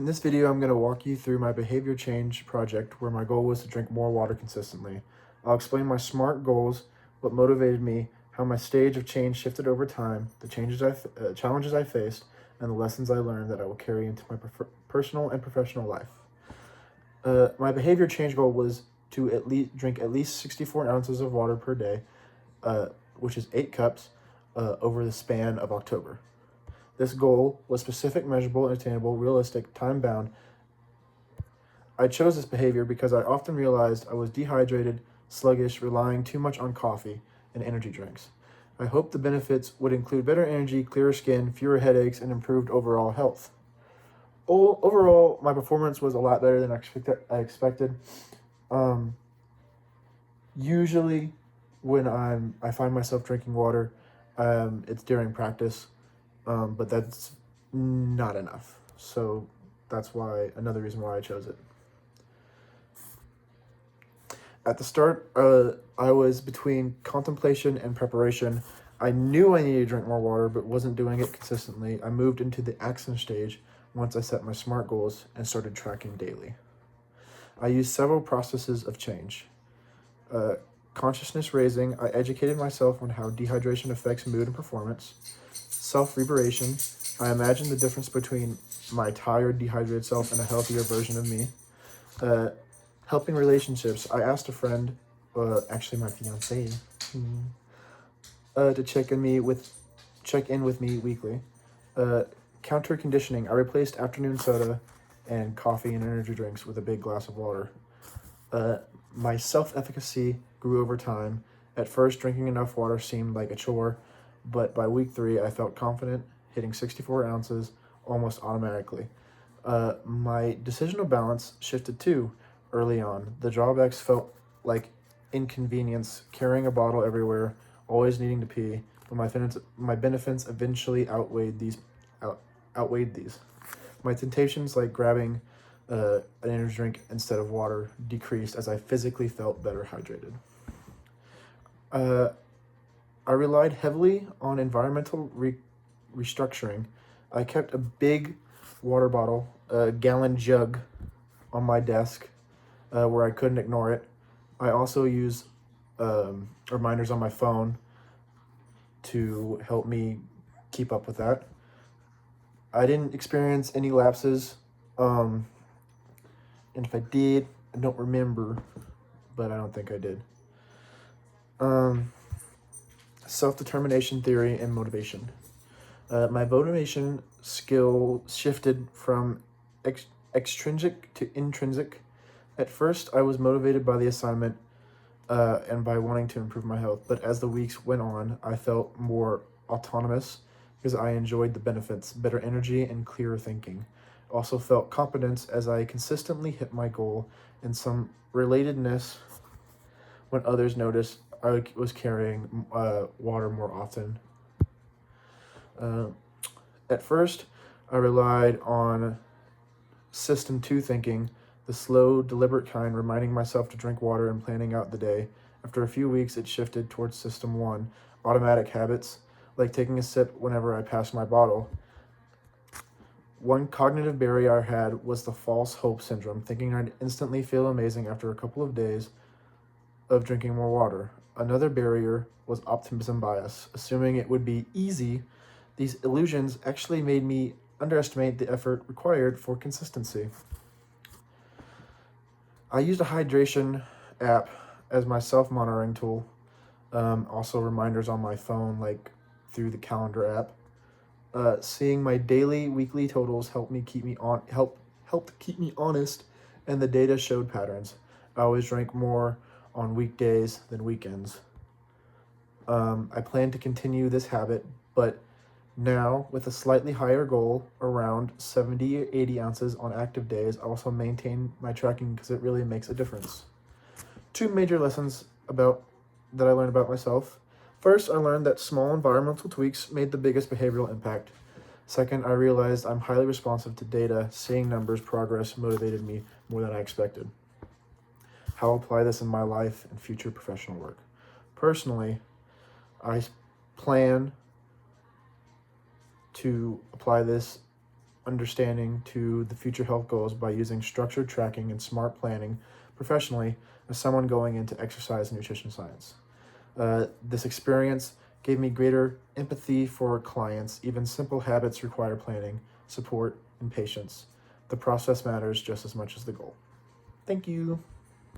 In this video, I'm going to walk you through my behavior change project where my goal was to drink more water consistently. I'll explain my SMART goals, what motivated me, how my stage of change shifted over time, the challenges I faced, and the lessons I learned that I will carry into my personal and professional life. My behavior change goal was to drink at least 64 ounces of water per day, which is 8 cups, over the span of October. This goal was specific, measurable, attainable, realistic, time-bound. I chose this behavior because I often realized I was dehydrated, sluggish, relying too much on coffee and energy drinks. I hoped the benefits would include better energy, clearer skin, fewer headaches, and improved overall health. Overall, my performance was a lot better than I expected. Usually, when I find myself drinking water, it's during practice. But that's not enough. So that's another reason why I chose it. At the start, I was between contemplation and preparation. I knew I needed to drink more water, but wasn't doing it consistently. I moved into the action stage once I set my SMART goals and started tracking daily. I used several processes of change. Consciousness raising, I educated myself on how dehydration affects mood and performance. Self-liberation, I imagined the difference between my tired, dehydrated self and a healthier version of me. Helping relationships, I asked a friend, actually my fiance, to check in with me weekly. Counter conditioning, I replaced afternoon soda and coffee and energy drinks with a big glass of water. My self-efficacy grew over time. At first, drinking enough water seemed like a chore, but by week 3, I felt confident, hitting 64 ounces almost automatically. My decisional balance shifted too early on. The drawbacks felt like inconvenience, carrying a bottle everywhere, always needing to pee, but my benefits eventually outweighed these. My temptations, like grabbing an energy drink instead of water, decreased as I physically felt better hydrated. I relied heavily on environmental restructuring. I kept a big water bottle, a gallon jug, on my desk where I couldn't ignore it. I also use reminders on my phone to help me keep up with that. I didn't experience any lapses, and if I did, I don't remember, but I don't think I did. Self-determination theory and motivation. My motivation skill shifted from extrinsic to intrinsic. At first, I was motivated by the assignment and by wanting to improve my health, but as the weeks went on, I felt more autonomous because I enjoyed the benefits, better energy, and clearer thinking. Also felt competence as I consistently hit my goal and some relatedness when others noticed I was carrying water more often. At first, I relied on System 2 thinking, the slow, deliberate kind, reminding myself to drink water and planning out the day. After a few weeks, it shifted towards System 1, automatic habits, like taking a sip whenever I passed my bottle. One cognitive barrier I had was the false hope syndrome, thinking I'd instantly feel amazing after a couple of days of drinking more water. Another barrier was optimism bias, assuming it would be easy. These illusions actually made me underestimate the effort required for consistency. I used a hydration app as my self-monitoring tool. Also reminders on my phone, like through the calendar app. Seeing my daily, weekly totals helped keep me honest, and the data showed patterns. I always drank more on weekdays than weekends. I plan to continue this habit, but now with a slightly higher goal, around 70 or 80 ounces on active days, I also maintain my tracking because it really makes a difference. 2 major lessons that I learned about myself. First, I learned that small environmental tweaks made the biggest behavioral impact. Second, I realized I'm highly responsive to data. Seeing numbers progress motivated me more than I expected. How I'll apply this in my life and future professional work. Personally, I plan to apply this understanding to the future health goals by using structured tracking and smart planning professionally as someone going into exercise and nutrition science. This experience gave me greater empathy for clients. Even simple habits require planning, support, and patience. The process matters just as much as the goal. Thank you.